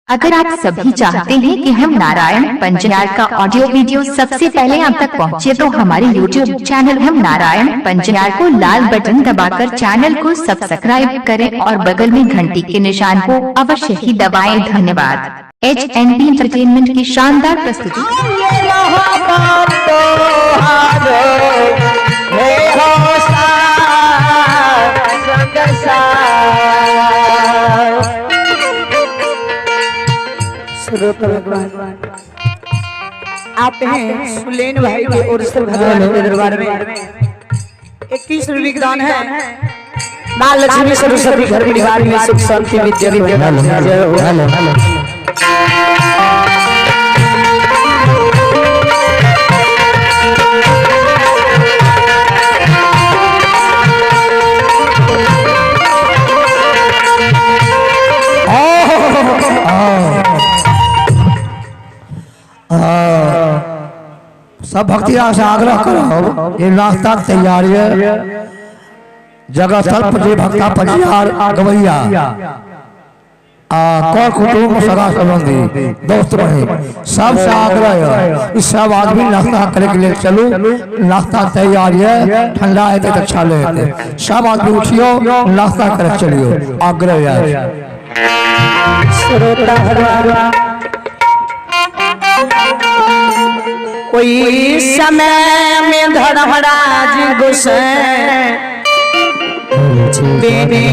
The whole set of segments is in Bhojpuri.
अगर आप सभी चाहते हैं कि हम नारायण पंजयार का ऑडियो वीडियो सबसे पहले आप तक पहुंचे, तो हमारे YouTube चैनल हम नारायण पंजयार को लाल बटन दबाकर चैनल को सब्सक्राइब करें और बगल में घंटी के निशान को अवश्य ही दबाएं। धन्यवाद। HNB एंटरटेनमेंट की शानदार प्रस्तुति। आते हैं सुलेन भाई के और भगवान के दरबार में 21 रुपये का दान है। मां लक्ष्मी सरस्वती घर परिवार में सुख शांति विद्या सब भक्ति से आग्रह करो। ये नाश्ता तैयारी है। जगह स्थल पर भक्ता पंजयार गवैया कौन कुटुंब सगा संबंधी दोस्त बने सबसे आग्रह है। इस सब आदमी नाश्ता करने के लिए चलो। नाश्ता तैयारी है। ठंडा है तो अच्छा ले। सब आदमी उठियो, नाश्ता कर चलियो। आग्रह है। कोई समय में धर्मराज गोसाई बेनी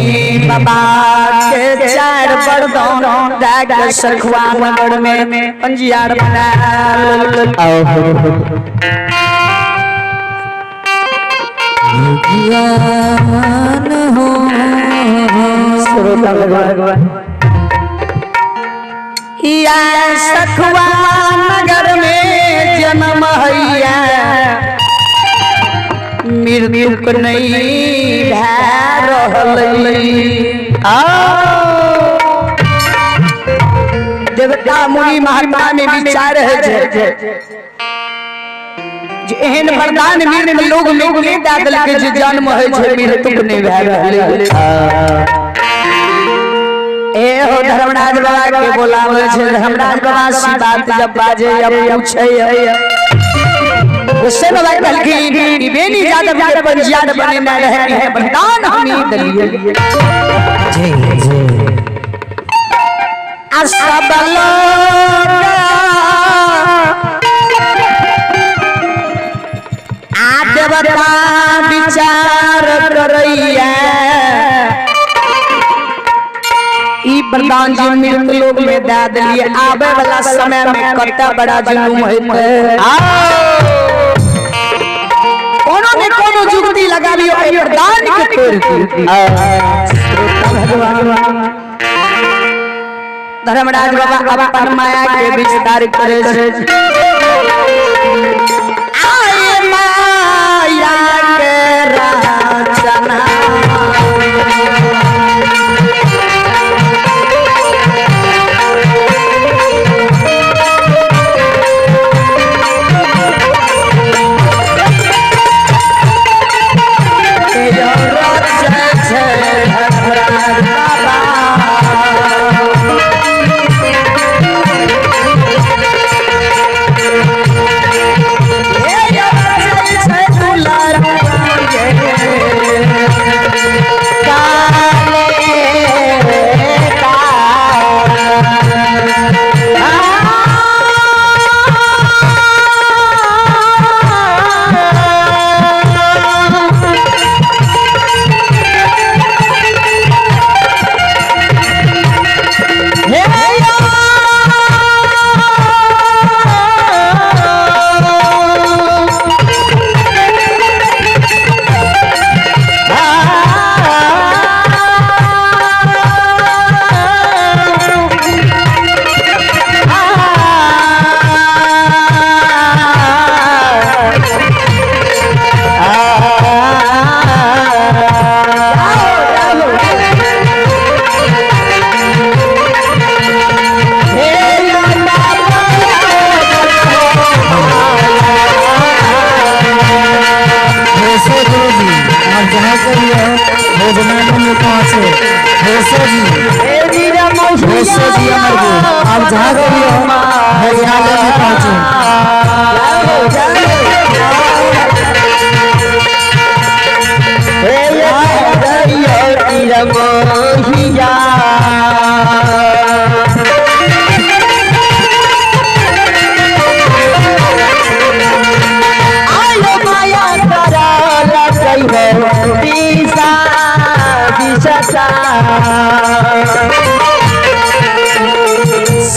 बाबा के चार बरदौन दाग सखुआ मगड़ में पंजयार बना ज्ञान हो या सखुआ नगर में जन्म हैया मृत्यु को नहीं देवता मुनि महात्मा में विचार है जे एहन वरदान मिले लोग के दादल के जे जन्म है मृत्यु को नहीं भय ए हो धर्मराज बाबा के बोलावे छे। धर्मराज बाबा सी बात जब बाजे अब पूछे उससे बाबा कहलखिन बेनी यादव के पंजयार बने में रहे हैं वरदान हमें दलिए जी जी सब लोग देवता विचार करैया वरदान जी मृत्यु लोग में दे दिए। आवे वाला समय में कत्ता बड़ा जुलूम है। कोनो ने कोनो जुगती लगा लियो ए वरदान के तोड़ धर्मराज बाबा अपन माया के विस्तार करे आए माया के राजना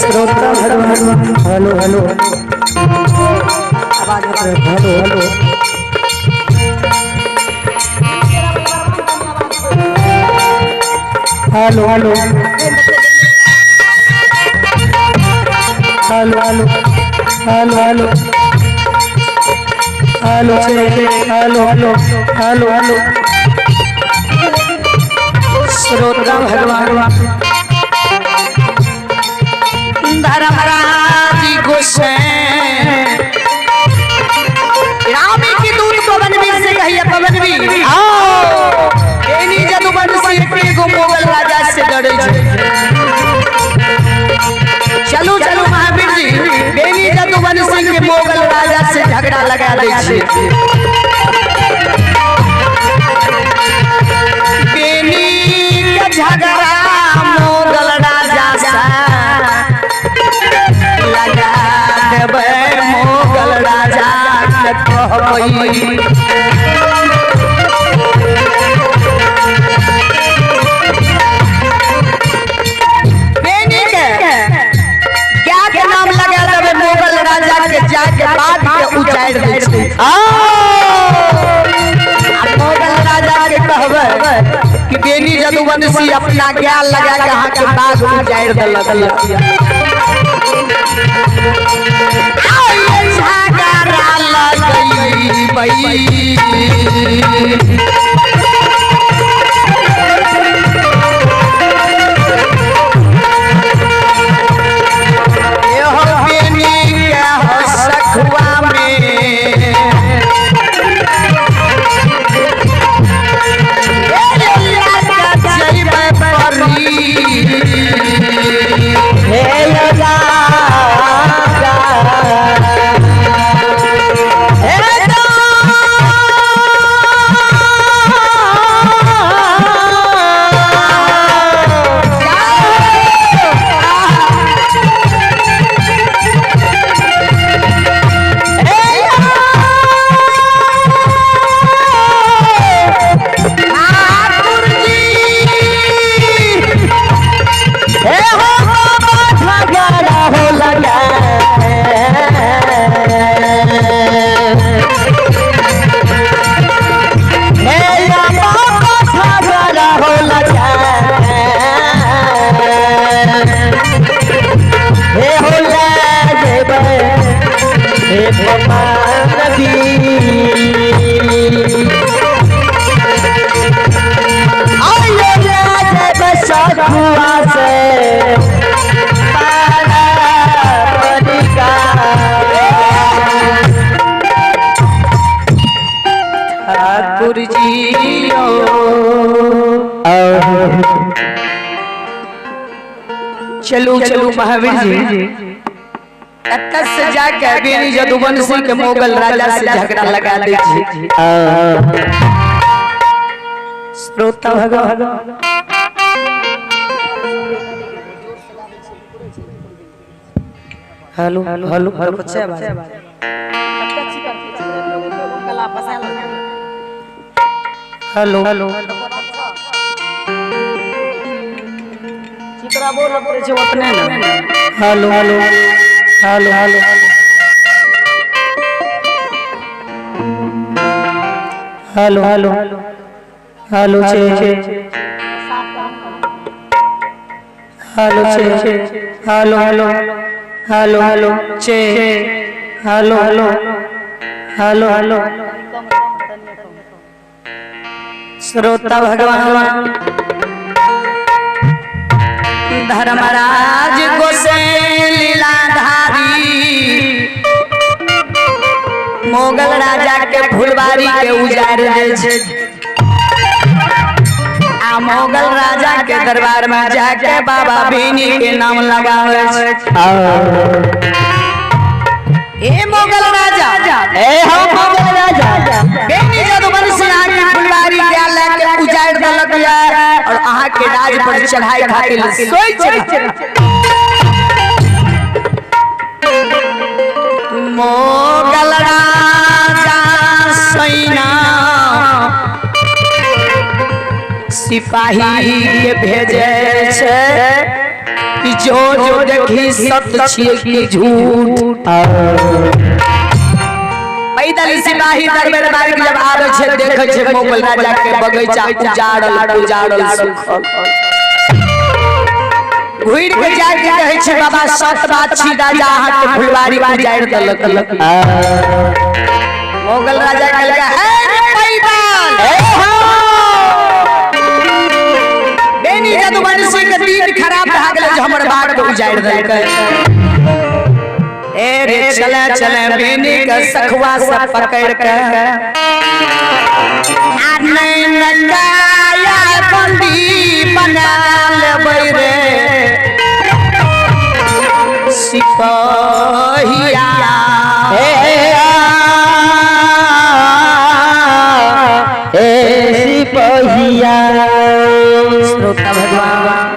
श्रोता भगवान हेलो हेलो आवाज hello hello hello hello hello hello hello hello hello hello hello hello hello श्रोता भगवान धर्मराज गोसें रामी की दूरी पवनवीर से कहिए पवनवीर आओ एनी जदुवंशी के गो मोगल राजा से डरे चलो चलो महावीर जी बेनी जदुवंशी के मोगल राजा से झगड़ा लगा दे छे बेनी का झगड़ा मोगल राजा से लगा देबे मोगल राजा के कहबई बेनी के क्या के नाम लगा देबे मोगल राजा के जाके बात के उचार दे छै मोगल राजा के कहबे कि बेनी जदुवंशी अपना ज्ञान लगा के हाथ के बाग उचार देलक झगड़ा लगई बई ठाकुर जी चलो चलो महावीर जी तक से जाके बेनी जदुवंशी के मोगल राजा से झगड़ा लगा दे श्रोता भगवान हेलो हेलो हेलो हेलो बच्चे आवाज हेलो हेलो चित्रा बोल पड़े छै ओतने ना hello hello hello hello hello hello hello छे हेलो छे हेलो हेलो हेलो हेलो छे हेलो हेलो हेलो हेलो श्रोता भगवान धर्मराज गोसें लीलाधारी मोगल राजा के फुलवारी के उजाड़ दे छै आ मोगल राजा के दरबार में जाके बाबा बेनी के नाम लगावे छै ए मोगल राजा ए हम मोगल राजा बेनी जदुवंशी आके फुलवारी के लेके उजाड़ देलक और अहाँ के राज पर चढ़ाई खातिर सोच मोगल राजा सैना सिपाही के भेजे छै जो जो देखी सत्य छिए कि झूठ। पैदल सिपाही दरबार बार जब आवे छे देखे छे मुगल राजा के बगीचा उजाड़ल सुखल। घुर के जाके कहे छे बाबा सत बात छी राजा अहाँ के फुलवारी उजाड़ देलक। मुगल राजा कहलक हे पैदल बेनी जदुवंशी के दिन खराब भ गेलै जे हमर बाग के उजाड़ देलकै। ए रे चले चले बेनी के सखुआ से पकड़ के आ नहीं लगाया बंदी बना लेबै रे सिपाहिया। सिपाहिया श्रोता भगवान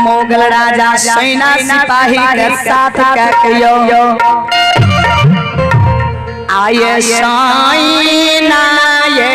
मुगल राजा सेना सिपाही के साथ कहियो आये साइना ये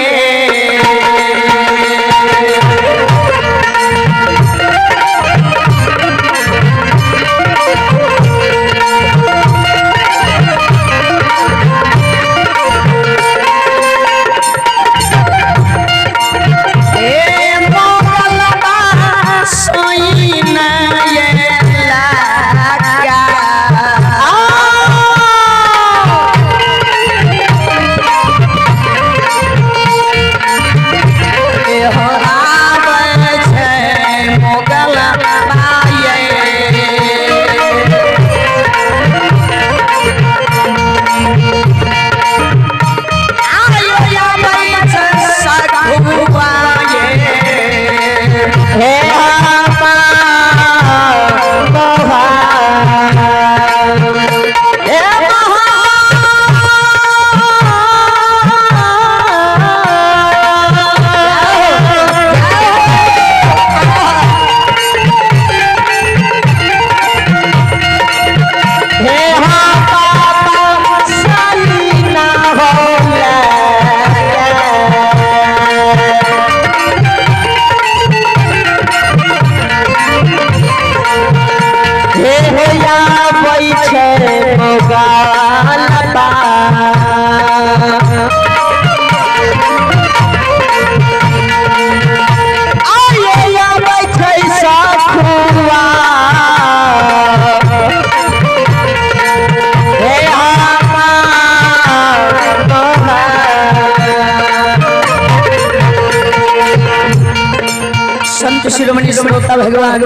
शिरोमणि श्रोता भगवान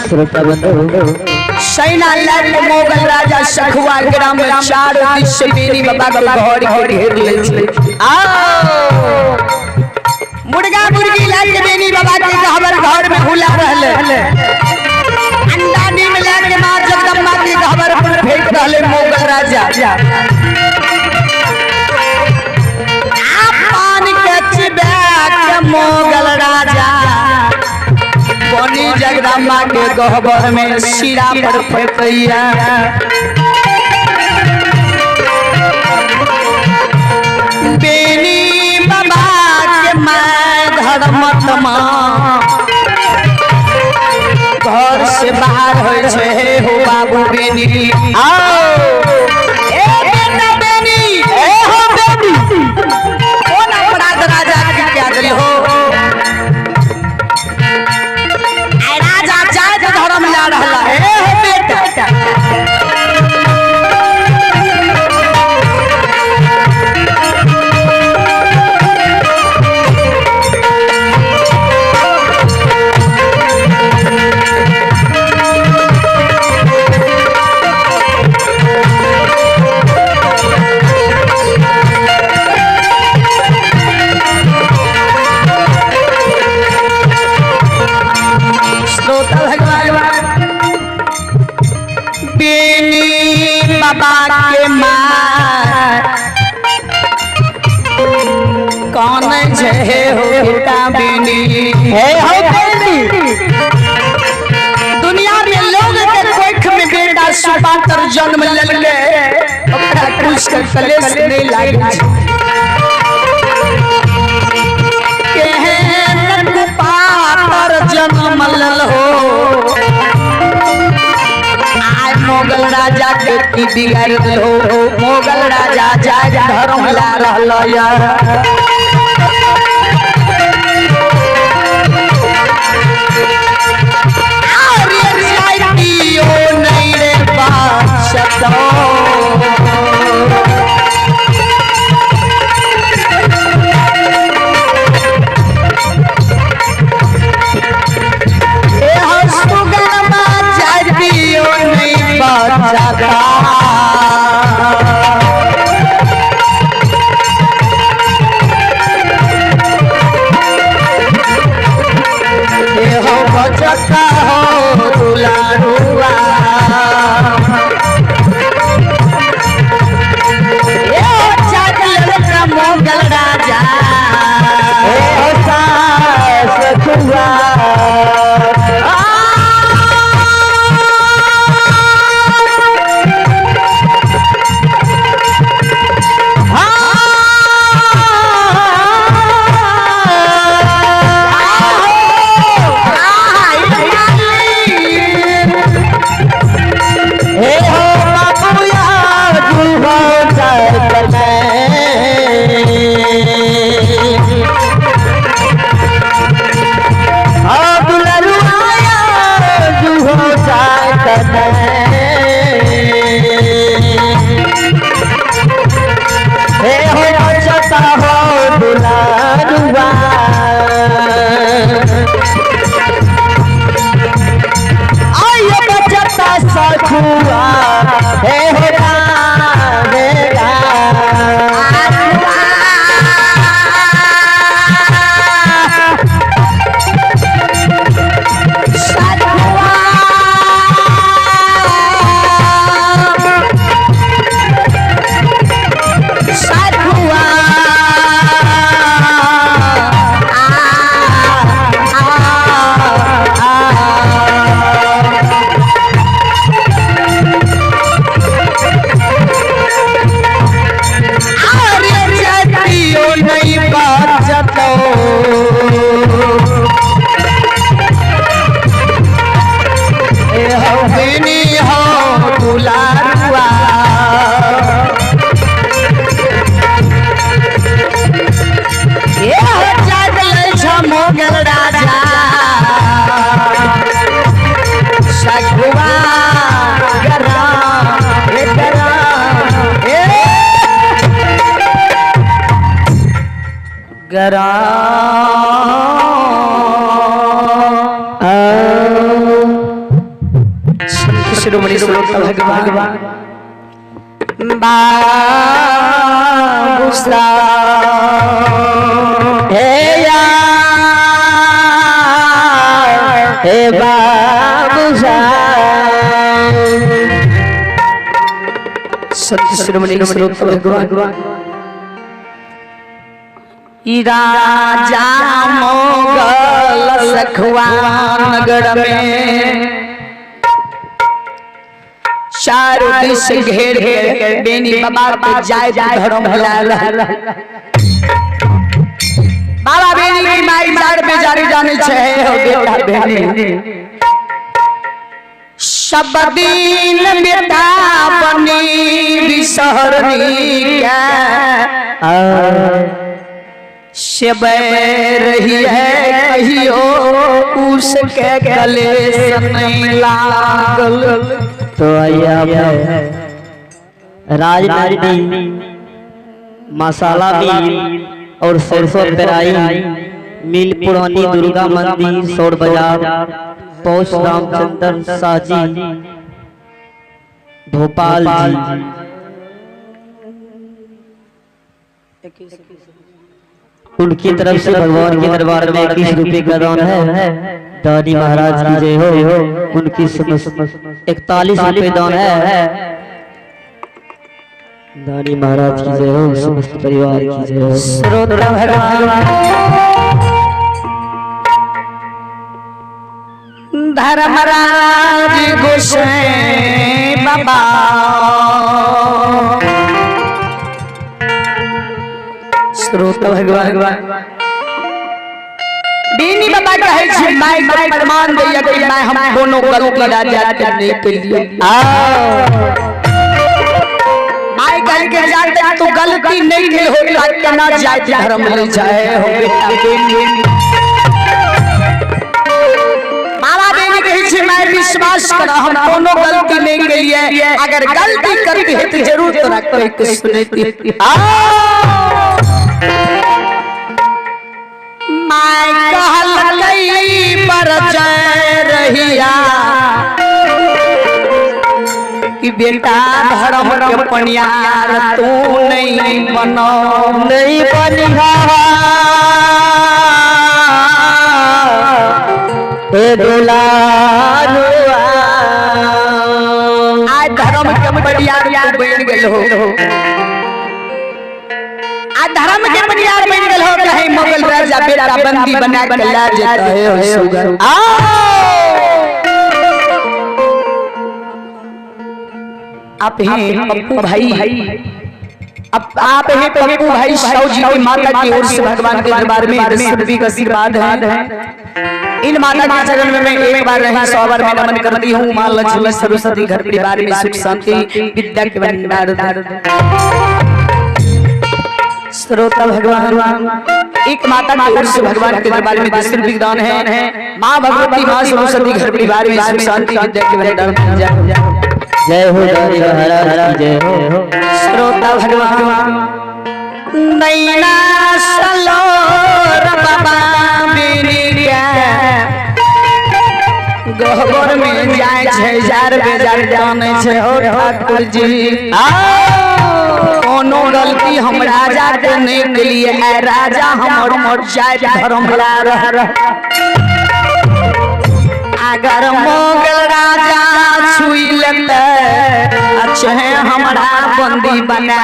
श्रोता बंधु सेना लड़ मुगल राजा सखुआ ग्राम में चार दिस से बेनी बाबा के घर के घेर ले छै। आओ मुर्गा मुर्गी लाके बेनी बाबा के हमर घर में हुला रहले। अंडा नीम लाके मां जगदम्बा के घर पर फेंक रहले मुगल राजा। आपन के चिबा के मुगल राजा बनी जगदम्बा के गहबर में सिरा पर फेंकैया। बेनी बाबा के माय धर्मतमा घर से बाहर होय छे हो बाबू बेनी। आओ ए बेटा बेनी ए हो बेनी कोन अपराध राजा के क्या दिल हो धर्म ला रहा है बेटा। बेनी बाबा के मां कौन जे हो बेटा बेनी है हो बेनी। दुनिया में लोग के कोख में बेटा सुपातर जन्म लेले ओकरा कुछ के कलेश नहीं लागे केहन पातर जन्म लेल हो मुगल राजा के की बिगाड़ दो मुगल राजा जाग धर्म ला रहल या अरे जाइयो नहीं रे बादशाह शिरोमणि भगवान बाबूसा हे बाबूसा सत्य शिरोमणि भगवान राजा मोगल सखुआ नगर में चारों दिश घेर घेर के बेनी बाबा पे जाए धर्म भला बाबा बेनी की माई मार पे जारी जाने छे हो बेटा बेनी सब दिन बेटा बनी बिसहरनी क्या शब रही है कहियो उसके गले नहीं लागल। तो आइए आप राजनीति मसाला मिल और सरसों पेराई मिल पुरानी दुर्गा मंदिर सौर बाजार पौष रामचंद्र शाह जी भोपाल जी उनकी तरफ से भगवान के दरबार में 21 रुपए का दान है। दानी महाराज की जय हो। उनकी 41 रुपए दान है। दानी महाराज की जय हो। समस्त परिवार की जय हो। श्रोता धर्मराज गोसाई बाबा श्रोता भगवान बेनी बाबा कहे कहे छी माय के प्रमाण दैया कि मैं हम दोनों गलती राजा करने के लिए माय कह के जाते तू गलती नहीं के होता केना जाति धर्म ले जाए हो बेटा माला देवी कहे छी मैं विश्वास कर हम दोनों गलती नहीं के लिए अगर गलती करती है तो जरूर तोरा कोई के सुनती माय कहल कई पर जय रहिया कि बेटा धर्म के पनियार तू नहीं बनो नहीं बनिहा ए दुलारुआ आज धर्म के पनियार यार बन गेल हो आज धर्म के पनियार बन गेल हो कहीं मुगल राजा बेटा बंदी बना के ला जाता है सुगर आप हैं पप्पू भाई आप हैं पप्पू भाई साहू जी की माता की ओर से भगवान के दरबार में दशरथी का आशीर्वाद है इन माता के चरण में मैं एक बार नहीं 100 बार मैं नमन करती हूँ मां लक्ष्मी सरस्वती घर परिवार में सुख शांति विद्या के भंडार श्रोता भगवान एक माता की ओर से भगवान के दरबार में दशरथी दान है मां भगवती मां सरस्वती घर परिवार में सुख शांति विद्या के भंडार जय हो महाराज जय हो श्रोता भगवान नैना सलोर बाबा मेरी गहबर में जाए छे जार बेजार जाने छे हो ठाकुर जी कोनो गलती हम राजा के नहीं के लिए है राजा हमर जाए धर्म ला अगर मोगल राजा छुई लेते अच्छे हमारा बंदी बना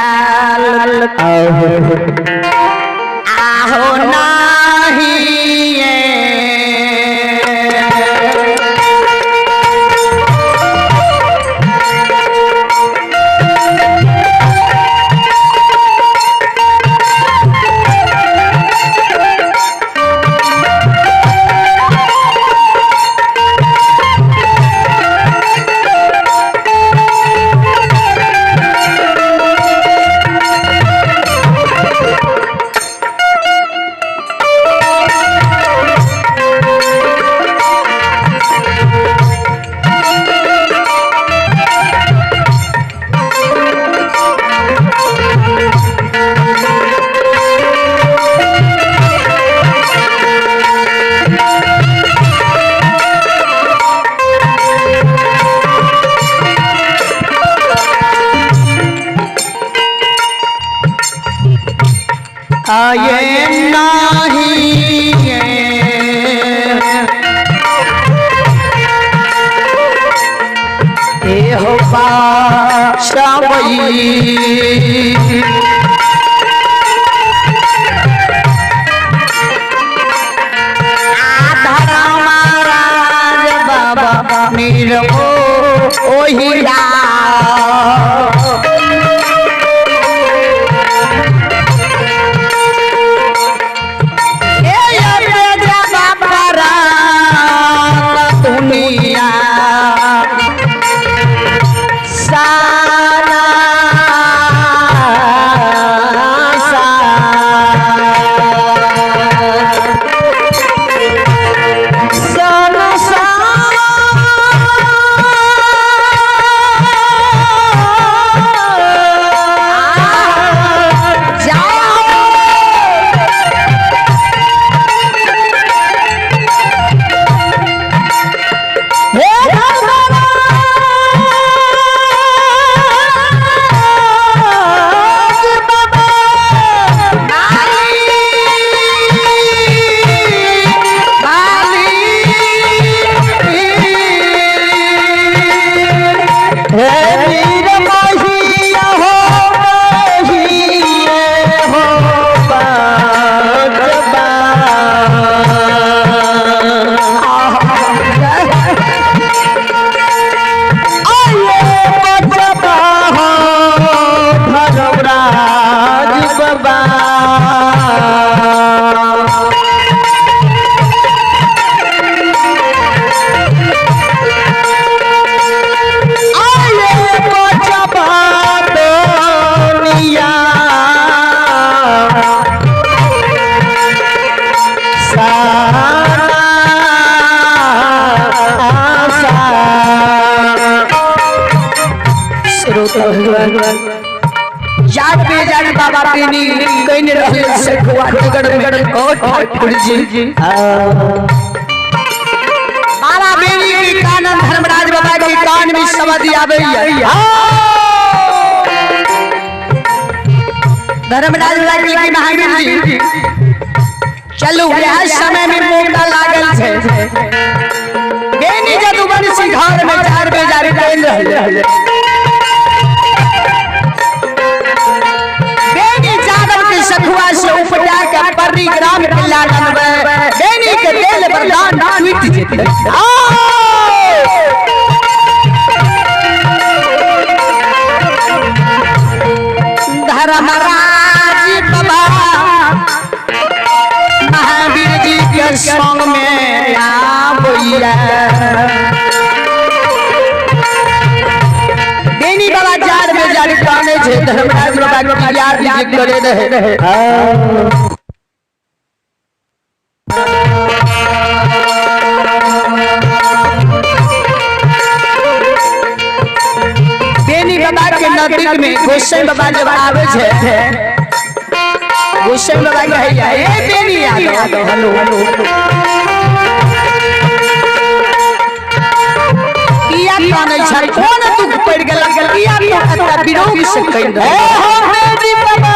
आहो नहीं आये नहीं ए हो बाशावई आधारा महाराज बाबा मीर ओहिरा जाग पे जाने बाबा बेनी कहीं नहीं रहे सखुआ नगर में ओ ठाकुर जी बाबा बेनी की कान धर्मराज बाबा के कान में समझ आवे धर्मराज बाबा की महावीर जी चलो यह समय में मोटा लागल छे बेनी जदुवंशी घर में चार बेजारी कइल रहले बेनी जादव के सखुआ से उपजा के पर्री ग्राम के लालन में बेनी के दिल वरदान टूट जेते धर्मराज बाबा महावीर जी के संग में आबैया बेनी बाबा जार में जार काने छे धर्मराज बाबा के यार जी करे रहे बेनी बाबा के नजदीक में गोसाई बाबा जब आवे छे गोसाई बाबा कहैया ए बेनी आ दो हेलो किया काने छै कोन दुख पड़ गेल किया तो कता विरोध से कहि दे बेनी बाबा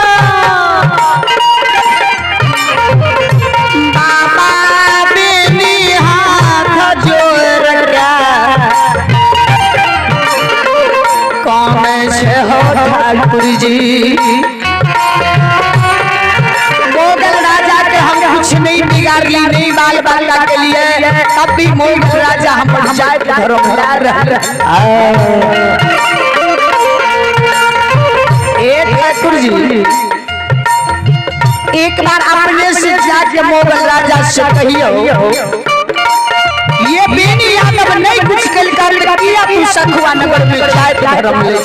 बाबा बेनी हाथ जोड़ के कौन से हो ठाकुर जी मोगल राजा के हम कुछ नहीं बिगाड़ी नहीं बाल बाला के लिए तब भी मोगल राजा हम पर जाए धर्मदार ठाकुर जी एक बार अपने से जाके मोगल राजा से कहियो ये बेनी यादव नहीं कुछ कल कर किया तू सखुआ नगर में जाए धर्म ले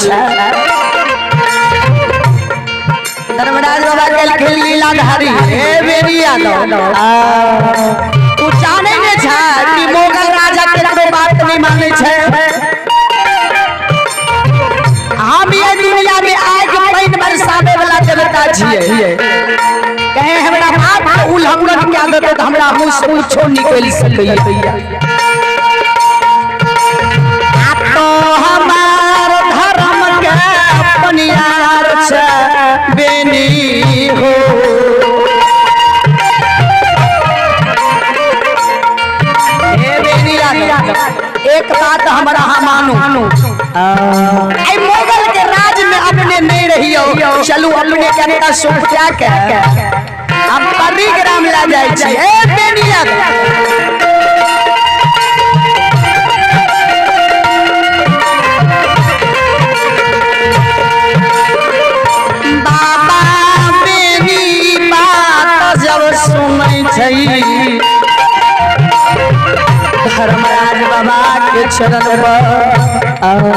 धर्मराज बाबा कल के लीलाधारी हे बेनी यादव तू जाने ने छा कि मोगल राजा के बात नहीं माने छे हम ये दुनिया में आग पैन बरसावे वाला देवता छिए कहे हमरा बाप उल्लंघन के आदत तो हमरा मुंह से कुछो निकल सकैया आप तो हमार धर्म के अपन यार छे बेनी हो ए बेनी एक बात हमरा मानो ए मोगल के राज में अपने नहीं रहियो चलू अपने कनेटा सुख जाके हम पर्री ग्राम ला जाय छी ए बेनिया बाबा बेनी बात जब सुनै छै धर्मराज बाबा के चरण पर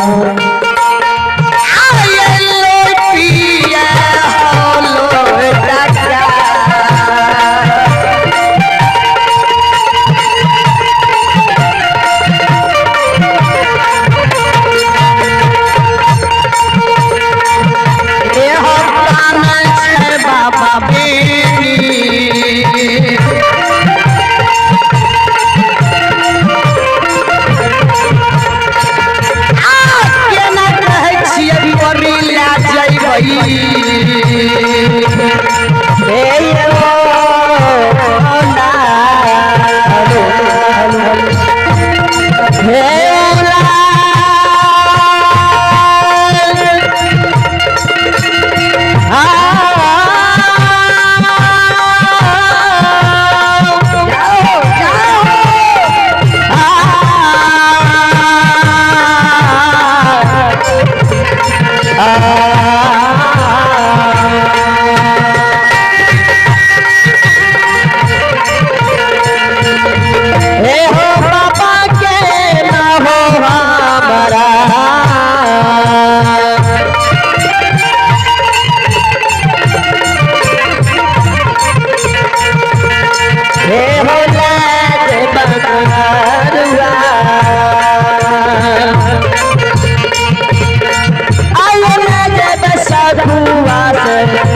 सखुआस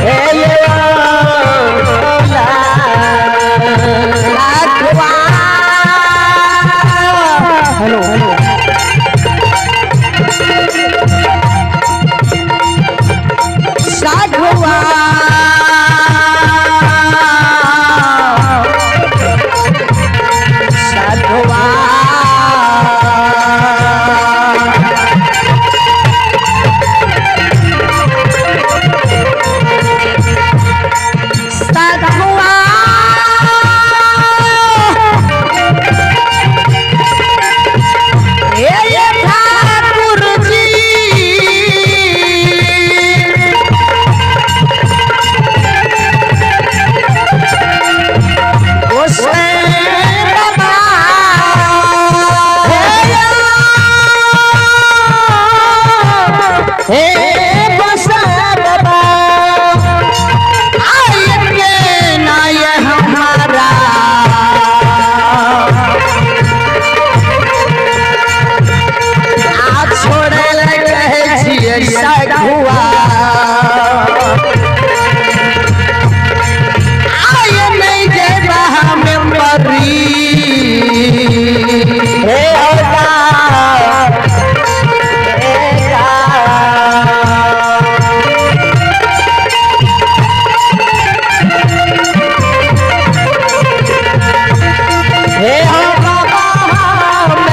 हे ये हेलो साधुआ साधुआ साधुआ ये ठाकुर जी हे